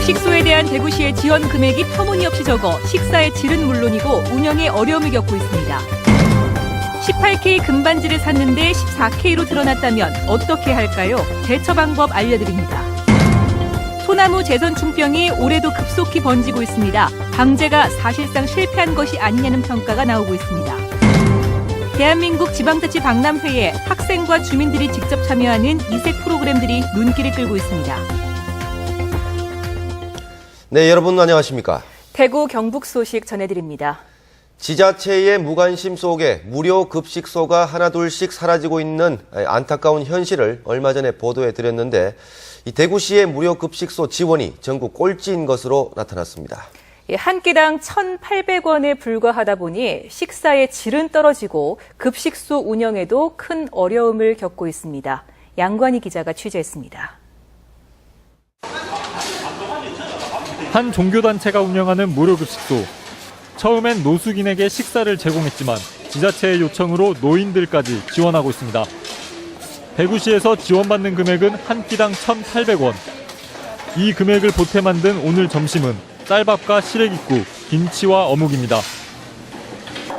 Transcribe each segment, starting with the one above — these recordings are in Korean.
급식소에 대한 대구시의 지원 금액이 터무니없이 적어 식사의 질은 물론이고 운영에 어려움을 겪고 있습니다. 18K 금반지를 샀는데 14K로 드러났다면 어떻게 할까요? 대처 방법 알려드립니다. 소나무 재선충병이 올해도 급속히 번지고 있습니다. 방제가 사실상 실패한 것이 아니냐는 평가가 나오고 있습니다. 대한민국 지방자치박람회에 학생과 주민들이 직접 참여하는 이색 프로그램들이 눈길을 끌고 있습니다. 네, 여러분 안녕하십니까? 대구 경북 소식 전해드립니다. 지자체의 무관심 속에 무료 급식소가 하나둘씩 사라지고 있는 안타까운 현실을 얼마 전에 보도해 드렸는데 이 대구시의 무료 급식소 지원이 전국 꼴찌인 것으로 나타났습니다. 한 끼당 1,800원에 불과하다 보니 식사의 질은 떨어지고 급식소 운영에도 큰 어려움을 겪고 있습니다. 양관희 기자가 취재했습니다. 한 종교단체가 운영하는 무료급식소. 처음엔 노숙인에게 식사를 제공했지만 지자체의 요청으로 노인들까지 지원하고 있습니다. 대구시에서 지원받는 금액은 한 끼당 1,800원. 이 금액을 보태 만든 오늘 점심은 쌀밥과 시래기국, 김치와 어묵입니다.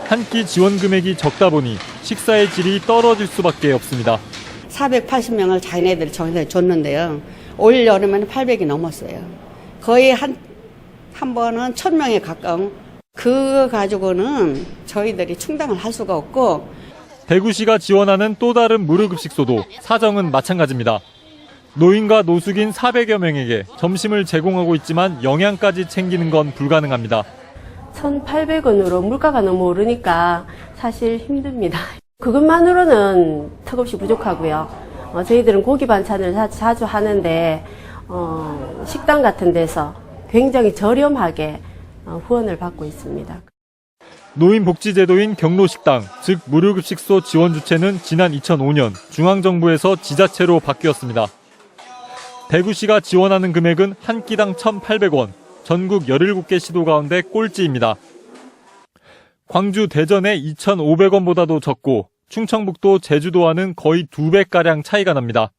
한 끼 지원 금액이 적다 보니 식사의 질이 떨어질 수밖에 없습니다. 480명을 자기네들이 정해서 줬는데요. 올 여름에는 800이 넘었어요. 거의 한 번은 1,000명에 가까운. 그거 가지고는 저희들이 충당을 할 수가 없고. 대구시가 지원하는 또 다른 무료급식소도 사정은 마찬가지입니다. 노인과 노숙인 400여 명에게 점심을 제공하고 있지만 영양까지 챙기는 건 불가능합니다. 1,800원으로 물가가 너무 오르니까 사실 힘듭니다. 그것만으로는 턱없이 부족하고요. 저희들은 고기 반찬을 자주 하는데 식당 같은 데서 굉장히 저렴하게 후원을 받고 있습니다. 노인복지제도인 경로식당, 즉 무료급식소 지원 주체는 지난 2005년 중앙정부에서 지자체로 바뀌었습니다. 대구시가 지원하는 금액은 한 끼당 1,800원, 전국 17개 시도 가운데 꼴찌입니다. 광주, 대전에 2,500원보다도 적고 충청북도, 제주도와는 거의 2배가량 차이가 납니다.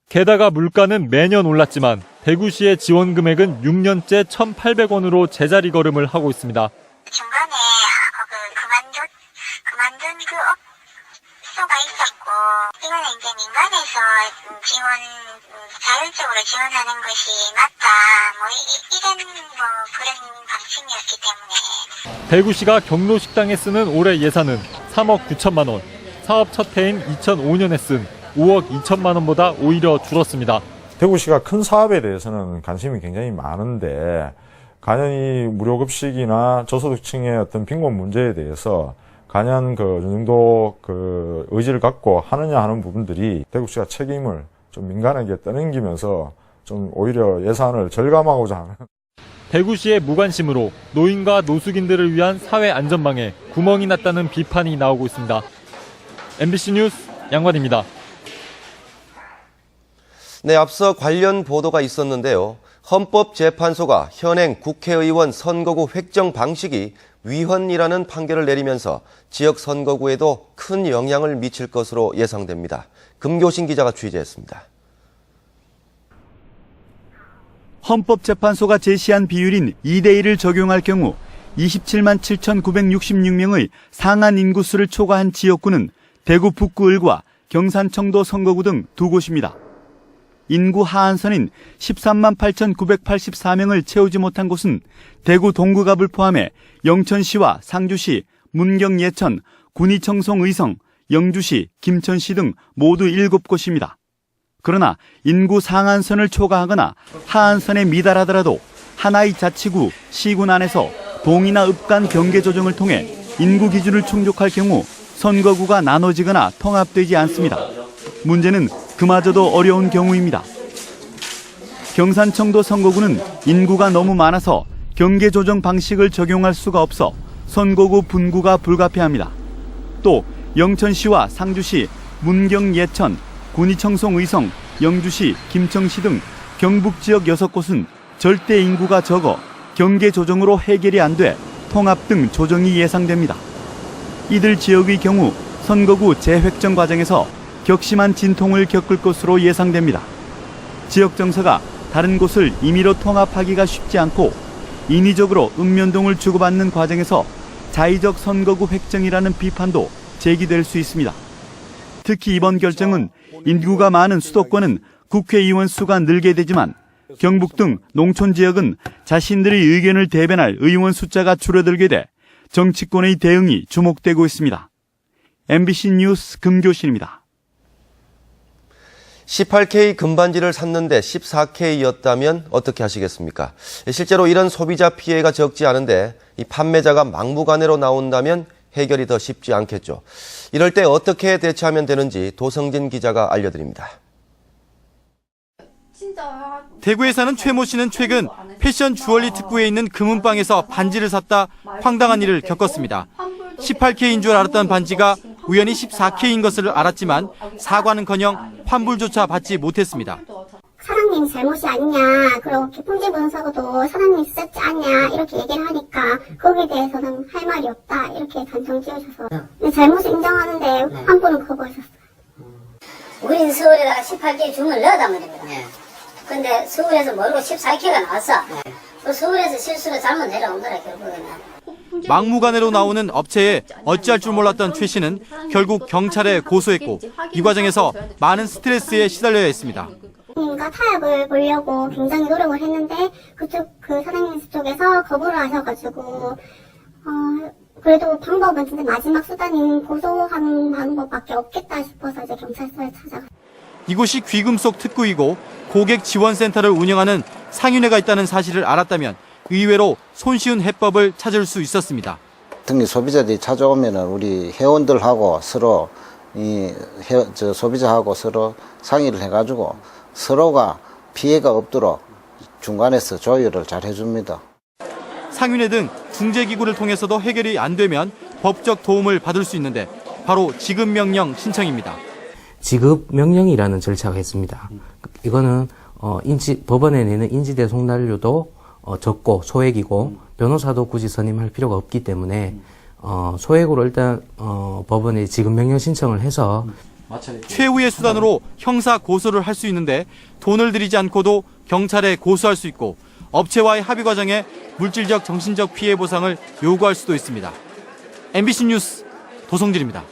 게다가 물가는 매년 올랐지만 대구시의 지원 금액은 6년째 1,800원으로 제자리 걸음을 하고 있습니다. 중간에 그만둔 그 업소가 있었고, 이거는 이제 민간에서 자율적으로 지원하는 것이 맞다, 이런 그런 방침이었기 때문에. 대구시가 경로식당에 쓰는 올해 예산은 3억 9천만 원, 사업 첫 해인 2005년에 쓴 5억 2천만 원보다 오히려 줄었습니다. 대구시가 큰 사업에 대해서는 관심이 굉장히 많은데 과연 이 무료급식이나 저소득층의 어떤 빈곤 문제에 대해서 과연 어느 정도 의지를 갖고 하느냐 하는 부분들이 대구시가 책임을 좀 민간에게 떠넘기면서 좀 오히려 예산을 절감하고자 하는. 대구시의 무관심으로 노인과 노숙인들을 위한 사회 안전망에 구멍이 났다는 비판이 나오고 있습니다. MBC 뉴스 양관입니다. 네, 앞서 관련 보도가 있었는데요. 헌법재판소가 현행 국회의원 선거구 획정 방식이 위헌이라는 판결을 내리면서 지역 선거구에도 큰 영향을 미칠 것으로 예상됩니다. 금교신 기자가 취재했습니다. 헌법재판소가 제시한 비율인 2대1을 적용할 경우 27만 7,966명의 상한 인구수를 초과한 지역구는 대구 북구을과 경산청도 선거구 등 두 곳입니다. 인구 하한선인 13만 8,984명을 채우지 못한 곳은 대구 동구갑을 포함해 영천시와 상주시, 문경 예천, 군위청송 의성, 영주시, 김천시 등 모두 7곳입니다. 그러나 인구 상한선을 초과하거나 하한선에 미달하더라도 하나의 자치구, 시군 안에서 동이나 읍 간 경계 조정을 통해 인구 기준을 충족할 경우 선거구가 나눠지거나 통합되지 않습니다. 문제는 그마저도 어려운 경우입니다. 경산청도 선거구는 인구가 너무 많아서 경계 조정 방식을 적용할 수가 없어 선거구 분구가 불가피합니다. 또 영천시와 상주시, 문경 예천, 군위청송 의성, 영주시, 김천시 등 경북 지역 6곳은 절대 인구가 적어 경계 조정으로 해결이 안 돼 통합 등 조정이 예상됩니다. 이들 지역의 경우 선거구 재획정 과정에서 격심한 진통을 겪을 것으로 예상됩니다. 지역 정서가 다른 곳을 임의로 통합하기가 쉽지 않고 인위적으로 읍면동을 주고받는 과정에서 자의적 선거구 획정이라는 비판도 제기될 수 있습니다. 특히 이번 결정은 인구가 많은 수도권은 국회의원 수가 늘게 되지만 경북 등 농촌 지역은 자신들의 의견을 대변할 의원 숫자가 줄어들게 돼 정치권의 대응이 주목되고 있습니다. MBC 뉴스 금교신입니다. 18K 금반지를 샀는데 14K였다면 어떻게 하시겠습니까? 실제로 이런 소비자 피해가 적지 않은데 이 판매자가 막무가내로 나온다면 해결이 더 쉽지 않겠죠. 이럴 때 어떻게 대처하면 되는지 도성진 기자가 알려드립니다. 대구에 사는 최모 씨는 최근 패션 주얼리 특구에 있는 금은방에서 반지를 샀다 황당한 일을 겪었습니다. 18K인 줄 알았던 반지가 우연히 14K인 것을 알았지만 사과는커녕 환불조차 받지 못했습니다. 사장님 잘못이 아니냐, 그리고 기품지 분석도 사장님이 쓰셨지 않냐 이렇게 얘기를 하니까 거기에 대해서는 할 말이 없다 이렇게 단정 지어줘서 잘못을 인정하는데 환불은 거부하셨어요. 우린 서울에다가 18K 주문을 넣었단 말입니다. 근데 서울에서 모르고 14K가 나왔어. 서울에서 실수로 잘못 내려온 거라 결국에는. 막무가내로 나오는 업체에 어찌할 줄 몰랐던 최 씨는 결국 경찰에 고소했고 이 과정에서 많은 스트레스에 시달려야 했습니다. 그러니까 타협을 보려고 굉장히 노력을 했는데 그 사장님 쪽에서 거부를 하셔가지고 그래도 방법은 진짜 마지막 수단인 고소하는 방법밖에 없겠다 싶어서 이제 경찰서에 찾아갔어요. 이곳이 귀금속 특구이고 고객 지원센터를 운영하는 상인회가 있다는 사실을 알았다면 의외로 손쉬운 해법을 찾을 수 있었습니다. 특히 소비자들이 찾아오면 우리 회원들하고 서로 소비자하고 서로 상의를 해가지고 서로가 피해가 없도록 중간에서 조율을 잘 해줍니다. 상인회 등 중재기구를 통해서도 해결이 안 되면 법적 도움을 받을 수 있는데 바로 지급명령 신청입니다. 지급명령이라는 절차가 있습니다. 이거는 법원에 내는 인지대 송달료도 적고 소액이고 변호사도 굳이 선임할 필요가 없기 때문에 소액으로 일단 법원에 지급명령 신청을 해서 최후의 수단으로 형사 고소를 할 수 있는데 돈을 들이지 않고도 경찰에 고소할 수 있고 업체와의 합의 과정에 물질적 정신적 피해 보상을 요구할 수도 있습니다. MBC 뉴스 도성진입니다.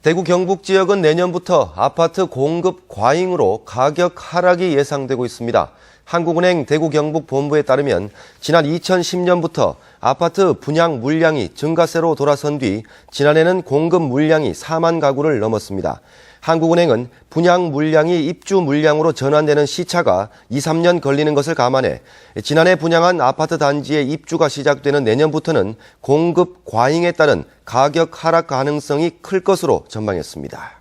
대구 경북 지역은 내년부터 아파트 공급 과잉으로 가격 하락이 예상되고 있습니다. 한국은행 대구 경북 본부에 따르면 지난 2010년부터 아파트 분양 물량이 증가세로 돌아선 뒤 지난해는 공급 물량이 4만 가구를 넘었습니다. 한국은행은 분양 물량이 입주 물량으로 전환되는 시차가 2, 3년 걸리는 것을 감안해 지난해 분양한 아파트 단지의 입주가 시작되는 내년부터는 공급 과잉에 따른 가격 하락 가능성이 클 것으로 전망했습니다.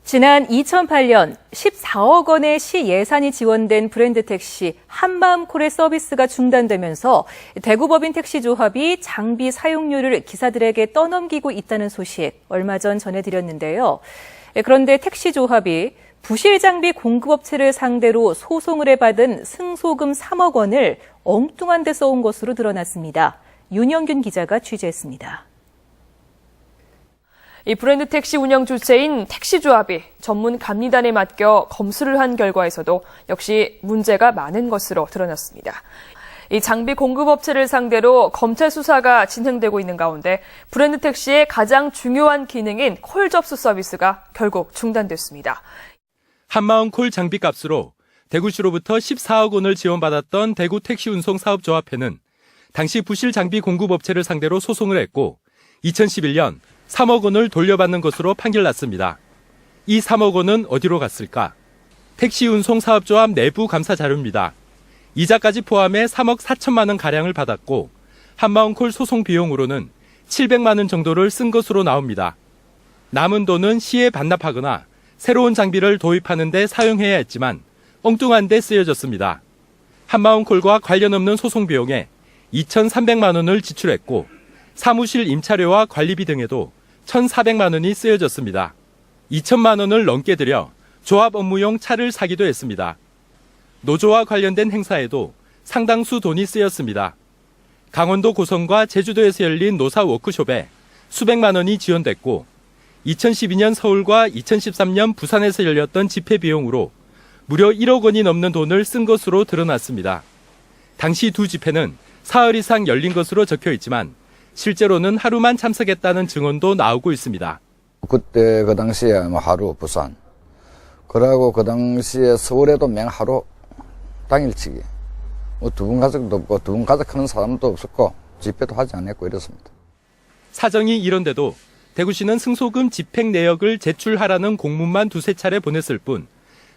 지난 2008년 14억 원의 시 예산이 지원된 브랜드 택시 한마음콜의 서비스가 중단되면서 대구법인 택시조합이 장비 사용료를 기사들에게 떠넘기고 있다는 소식 얼마 전 전해드렸는데요. 그런데 택시조합이 부실 장비 공급업체를 상대로 소송을 해받은 승소금 3억 원을 엉뚱한 데 써온 것으로 드러났습니다. 윤영균 기자가 취재했습니다. 이 브랜드 택시 운영 주체인 택시조합이 전문 감리단에 맡겨 검수를 한 결과에서도 역시 문제가 많은 것으로 드러났습니다. 이 장비 공급업체를 상대로 검찰 수사가 진행되고 있는 가운데 브랜드 택시의 가장 중요한 기능인 콜 접수 서비스가 결국 중단됐습니다. 한마음콜 장비값으로 대구시로부터 14억 원을 지원받았던 대구 택시운송사업조합회는 당시 부실 장비 공급업체를 상대로 소송을 했고 2011년 3억 원을 돌려받는 것으로 판결났습니다. 이 3억 원은 어디로 갔을까? 택시운송사업조합 내부 감사 자료입니다. 이자까지 포함해 3억 4천만 원 가량을 받았고 한마음콜 소송 비용으로는 700만 원 정도를 쓴 것으로 나옵니다. 남은 돈은 시에 반납하거나 새로운 장비를 도입하는 데 사용해야 했지만 엉뚱한 데 쓰여졌습니다. 한마음콜과 관련 없는 소송 비용에 2,300만 원을 지출했고 사무실 임차료와 관리비 등에도 1,400만 원이 쓰여졌습니다. 2천만 원을 넘게 들여 조합 업무용 차를 사기도 했습니다. 노조와 관련된 행사에도 상당수 돈이 쓰였습니다. 강원도 고성과 제주도에서 열린 노사 워크숍에 수백만 원이 지원됐고 2012년 서울과 2013년 부산에서 열렸던 집회 비용으로 무려 1억 원이 넘는 돈을 쓴 것으로 드러났습니다. 당시 두 집회는 사흘 이상 열린 것으로 적혀 있지만 실제로는 하루만 참석했다는 증언도 나오고 있습니다. 그때 그 당시에 하루 부산, 그러고 그 당시에 서울에도 맹하루 당일치기. 두 분 가족도 없고 두 분 가족하는 사람도 없었고 집회도 하지 않았고 이렇습니다. 사정이 이런데도 대구시는 승소금 집행 내역을 제출하라는 공문만 두세 차례 보냈을 뿐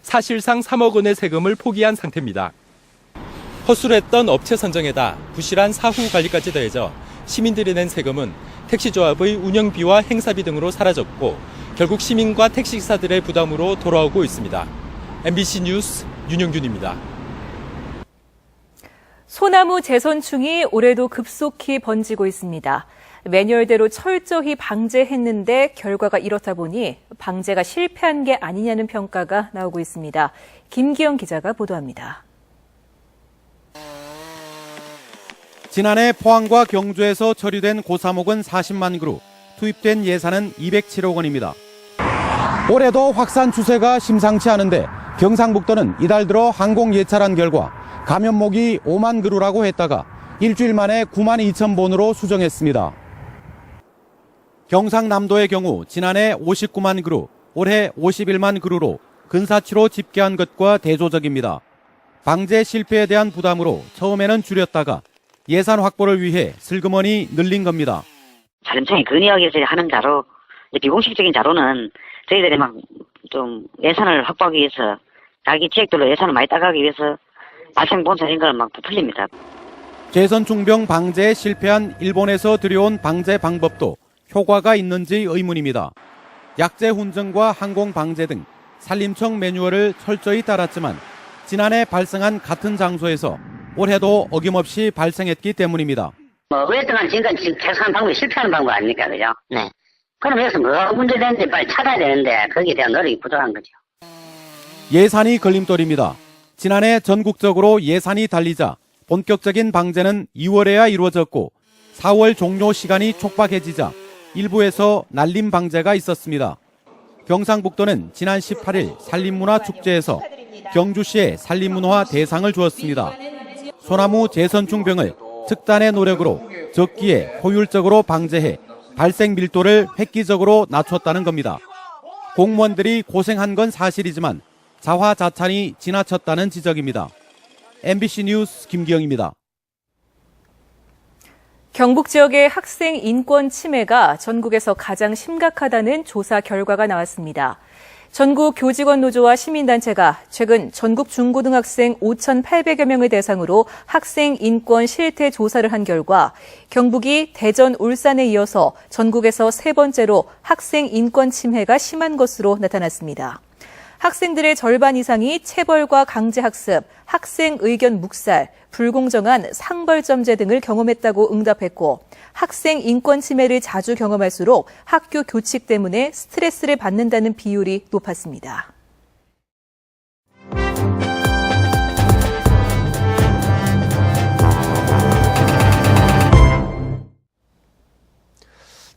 사실상 3억 원의 세금을 포기한 상태입니다. 허술했던 업체 선정에다 부실한 사후 관리까지 더해져 시민들이 낸 세금은 택시조합의 운영비와 행사비 등으로 사라졌고 결국 시민과 택시기사들의 부담으로 돌아오고 있습니다. MBC 뉴스 윤영균입니다. 소나무 재선충이 올해도 급속히 번지고 있습니다. 매뉴얼대로 철저히 방제했는데 결과가 이렇다 보니 방제가 실패한 게 아니냐는 평가가 나오고 있습니다. 김기영 기자가 보도합니다. 지난해 포항과 경주에서 처리된 고사목은 40만 그루, 투입된 예산은 207억 원입니다. 올해도 확산 추세가 심상치 않은데 경상북도는 이달 들어 항공 예찰한 결과 감염목이 5만 그루라고 했다가 일주일 만에 9만 2천 본으로 수정했습니다. 경상남도의 경우 지난해 59만 그루, 올해 51만 그루로 근사치로 집계한 것과 대조적입니다. 방제 실패에 대한 부담으로 처음에는 줄였다가 예산 확보를 위해 슬그머니 늘린 겁니다. 촬영청이 건의하기 하는 자료, 비공식적인 자료는 저희들이 막 좀 예산을 확보하기 위해서 자기 지역들로 예산을 많이 따가기 위해서 발생 본사인 걸 막 부풀립니다. 재선충병 방제에 실패한 일본에서 들여온 방제 방법도 효과가 있는지 의문입니다. 약재 훈증과 항공 방제 등 산림청 매뉴얼을 철저히 따랐지만 지난해 발생한 같은 장소에서 올해도 어김없이 발생했기 때문입니다. 오랫동안 지금까지 계속하는 방법이 실패하는 방법 아닙니까? 그죠? 네. 그럼 여기서 뭐가 문제되는지 빨리 찾아야 되는데 거기에 대한 노력이 부족한 거죠. 예산이 걸림돌입니다. 지난해 전국적으로 예산이 달리자 본격적인 방제는 2월에야 이루어졌고 4월 종료 시간이 촉박해지자 일부에서 날림 방제가 있었습니다. 경상북도는 지난 18일 산림문화축제에서 경주시에 산림문화 대상을 주었습니다. 소나무 재선충병을 특단의 노력으로 적기에 효율적으로 방제해 발생 밀도를 획기적으로 낮췄다는 겁니다. 공무원들이 고생한 건 사실이지만 자화자찬이 지나쳤다는 지적입니다. MBC 뉴스 김기영입니다. 경북 지역의 학생 인권 침해가 전국에서 가장 심각하다는 조사 결과가 나왔습니다. 전국 교직원 노조와 시민단체가 최근 전국 중고등학생 5,800여 명을 대상으로 학생 인권 실태 조사를 한 결과 경북이 대전, 울산에 이어서 전국에서 세 번째로 학생 인권 침해가 심한 것으로 나타났습니다. 학생들의 절반 이상이 체벌과 강제학습, 학생 의견 묵살, 불공정한 상벌점제 등을 경험했다고 응답했고 학생 인권 침해를 자주 경험할수록 학교 교칙 때문에 스트레스를 받는다는 비율이 높았습니다.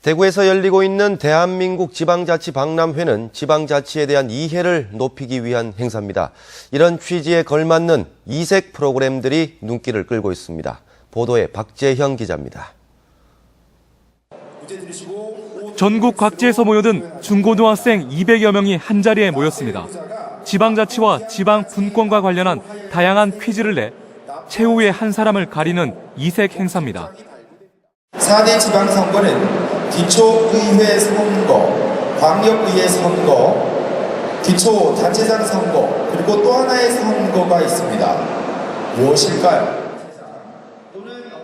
대구에서 열리고 있는 대한민국 지방자치박람회는 지방자치에 대한 이해를 높이기 위한 행사입니다. 이런 취지에 걸맞는 이색 프로그램들이 눈길을 끌고 있습니다. 보도에 박재형 기자입니다. 전국 각지에서 모여든 중고등학생 200여 명이 한자리에 모였습니다. 지방자치와 지방분권과 관련한 다양한 퀴즈를 내 최후의 한 사람을 가리는 이색 행사입니다. 4대 지방선거는 기초의회 선거, 광역의회 선거, 기초자치장 선거, 그리고 또 하나의 선거가 있습니다. 무엇일까요?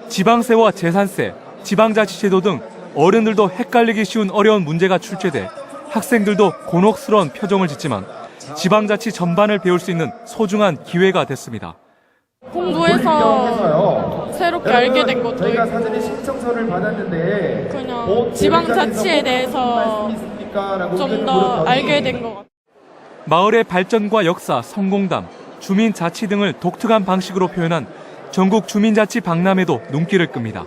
지방세와 재산세, 지방자치제도 등 어른들도 헷갈리기 쉬운 어려운 문제가 출제돼 학생들도 곤혹스러운 표정을 짓지만 지방자치 전반을 배울 수 있는 소중한 기회가 됐습니다. 공부해서 새롭게 알게 된 것도 저희가 사전에 신청서를 받았는데 그냥 지방자치에 대해서 좀 더 알게 된 것 같아요. 마을의 발전과 역사, 성공담, 주민자치 등을 독특한 방식으로 표현한 전국 주민자치 박람회도 눈길을 끕니다.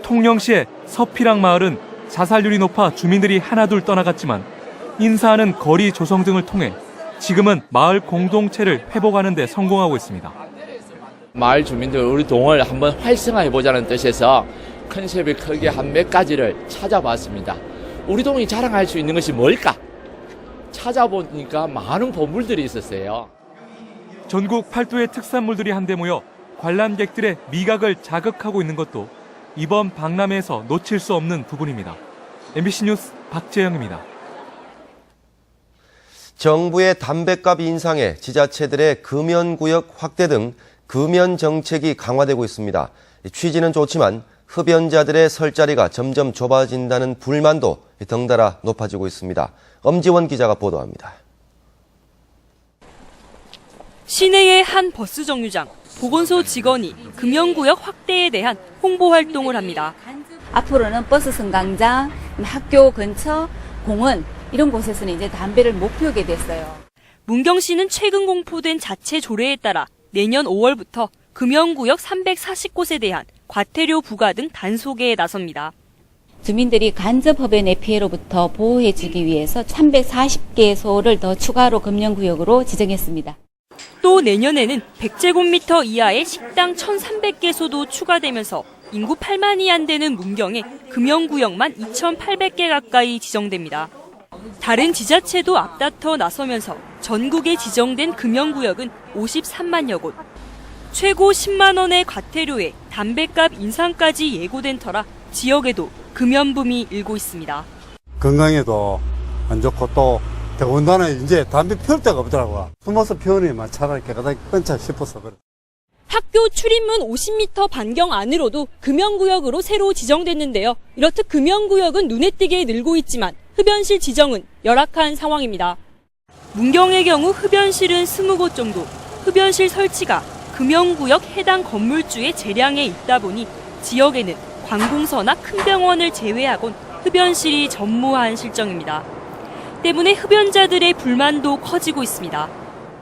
통영시의 서피랑 마을은 자살률이 높아 주민들이 하나둘 떠나갔지만 인사하는 거리 조성 등을 통해 지금은 마을 공동체를 회복하는 데 성공하고 있습니다. 마을 주민들 우리 동을 한번 활성화해보자는 뜻에서 컨셉이 크게 한 몇 가지를 찾아봤습니다. 우리 동이 자랑할 수 있는 것이 뭘까? 찾아보니까 많은 보물들이 있었어요. 전국 8도의 특산물들이 한데 모여 관람객들의 미각을 자극하고 있는 것도 이번 박람회에서 놓칠 수 없는 부분입니다. MBC 뉴스 박재영입니다. 정부의 담뱃값 인상에 지자체들의 금연구역 확대 등 금연 정책이 강화되고 있습니다. 취지는 좋지만 흡연자들의 설 자리가 점점 좁아진다는 불만도 덩달아 높아지고 있습니다. 엄지원 기자가 보도합니다. 시내의 한 버스 정류장, 보건소 직원이 금연구역 확대에 대한 홍보 활동을 합니다. 앞으로는 버스 승강장, 학교 근처, 공원 이런 곳에서는 이제 담배를 못 피우게 됐어요. 문경시는 최근 공포된 자체 조례에 따라 내년 5월부터 금연구역 340곳에 대한 과태료 부과 등 단속에 나섭니다. 주민들이 간접 흡연의 피해로부터 보호해주기 위해서 340개소를 더 추가로 금연구역으로 지정했습니다. 또 내년에는 100제곱미터 이하의 식당 1,300개소도 추가되면서 인구 8만이 안 되는 문경에 금연구역만 2,800개 가까이 지정됩니다. 다른 지자체도 앞다퉈 나서면서 전국에 지정된 금연구역은 53만여 곳. 최고 10만 원의 과태료에 담뱃값 인상까지 예고된 터라 지역에도 금연붐이 일고 있습니다. 건강에도 안 좋고 또 더군다나 이제 담배 피울 데가 없더라고요. 숨어서 피우니 차라리 깨끗하게 끊자 싶어서 그래. 학교 출입문 50m 반경 안으로도 금연구역으로 새로 지정됐는데요. 이렇듯 금연구역은 눈에 띄게 늘고 있지만 흡연실 지정은 열악한 상황입니다. 문경의 경우 흡연실은 20곳 정도, 흡연실 설치가 금연구역 해당 건물주의 재량에 있다 보니 지역에는 관공서나 큰 병원을 제외하곤 흡연실이 전무한 실정입니다. 때문에 흡연자들의 불만도 커지고 있습니다.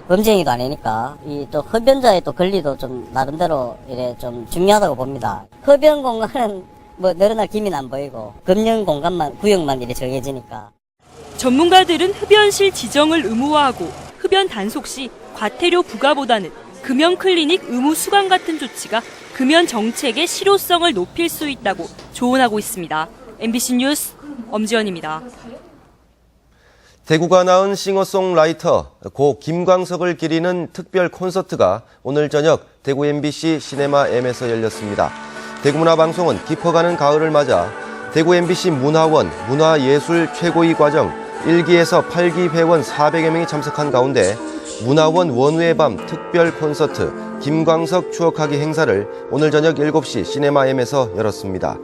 범죄행위도 아니니까 이 또 흡연자의 또 권리도 좀 나름대로 이래 좀 중요하다고 봅니다. 흡연 공간은 뭐 늘어날 기미는 안 보이고 금연 공간만 구역만 이래 정해지니까. 전문가들은 흡연실 지정을 의무화하고 흡연 단속 시 과태료 부과보다는 금연 클리닉 의무 수강 같은 조치가 금연 정책의 실효성을 높일 수 있다고 조언하고 있습니다. MBC 뉴스 엄지연입니다. 대구가 낳은 싱어송라이터 고 김광석을 기리는 특별 콘서트가 오늘 저녁 대구 MBC 시네마 M에서 열렸습니다. 대구문화방송은 깊어가는 가을을 맞아 대구 MBC 문화원 문화예술 최고위 과정 1기에서 8기 회원 400여 명이 참석한 가운데 문화원 원우의 밤 특별 콘서트 김광석 추억하기 행사를 오늘 저녁 7시 시네마 M에서 열었습니다.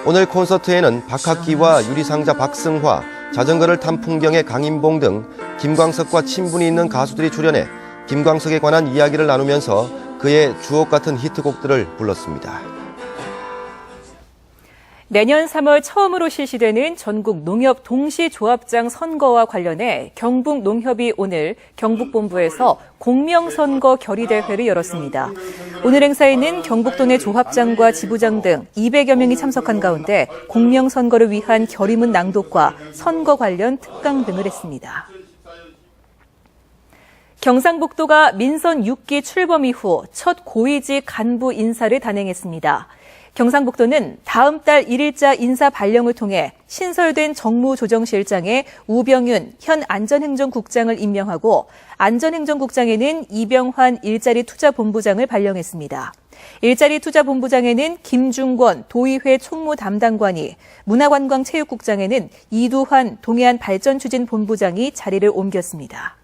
오늘 콘서트에는 박학기와 유리상자 박승화, 자전거를 탄 풍경의 강인봉 등 김광석과 친분이 있는 가수들이 출연해 김광석에 관한 이야기를 나누면서 그의 주옥 같은 히트곡들을 불렀습니다. 내년 3월 처음으로 실시되는 전국 농협 동시조합장 선거와 관련해 경북농협이 오늘 경북본부에서 공명선거 결의대회를 열었습니다. 오늘 행사에는 경북도 내 조합장과 지부장 등 200여 명이 참석한 가운데 공명선거를 위한 결의문 낭독과 선거 관련 특강 등을 했습니다. 경상북도가 민선 6기 출범 이후 첫 고위직 간부 인사를 단행했습니다. 경상북도는 다음 달 1일자 인사 발령을 통해 신설된 정무조정실장에 우병윤 현 안전행정국장을 임명하고 안전행정국장에는 이병환 일자리 투자본부장을 발령했습니다. 일자리 투자본부장에는 김중권 도의회 총무 담당관이, 문화관광체육국장에는 이두환 동해안 발전추진본부장이 자리를 옮겼습니다.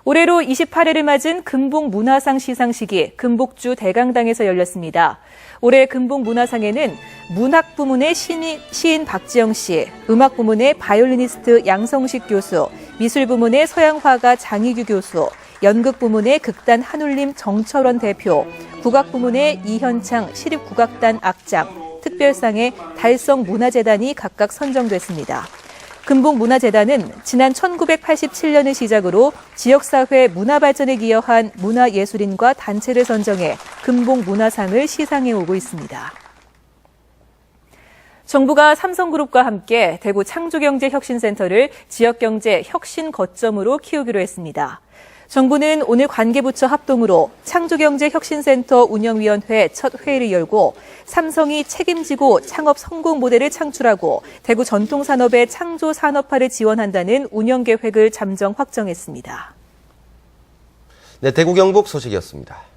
올해로 28회를 맞은 금북문화상 시상식이 금북주 대강당에서 열렸습니다. 올해 금북문화상에는 문학 부문의 시인 박지영 씨, 음악 부문의 바이올리니스트 양성식 교수, 미술 부문의 서양화가 장희규 교수, 연극 부문의 극단 한울림 정철원 대표, 국악 부문의 이현창 시립국악단 악장, 특별상의 달성문화재단이 각각 선정됐습니다. 금북문화재단은 지난 1987년을 시작으로 지역사회 문화발전에 기여한 문화예술인과 단체를 선정해 금북문화상을 시상해 오고 있습니다. 정부가 삼성그룹과 함께 대구 창조경제혁신센터를 지역경제 혁신 거점으로 키우기로 했습니다. 정부는 오늘 관계부처 합동으로 창조경제혁신센터 운영위원회 첫 회의를 열고 삼성이 책임지고 창업 성공 모델을 창출하고 대구 전통산업의 창조 산업화를 지원한다는 운영계획을 잠정 확정했습니다. 네, 대구 경북 소식이었습니다.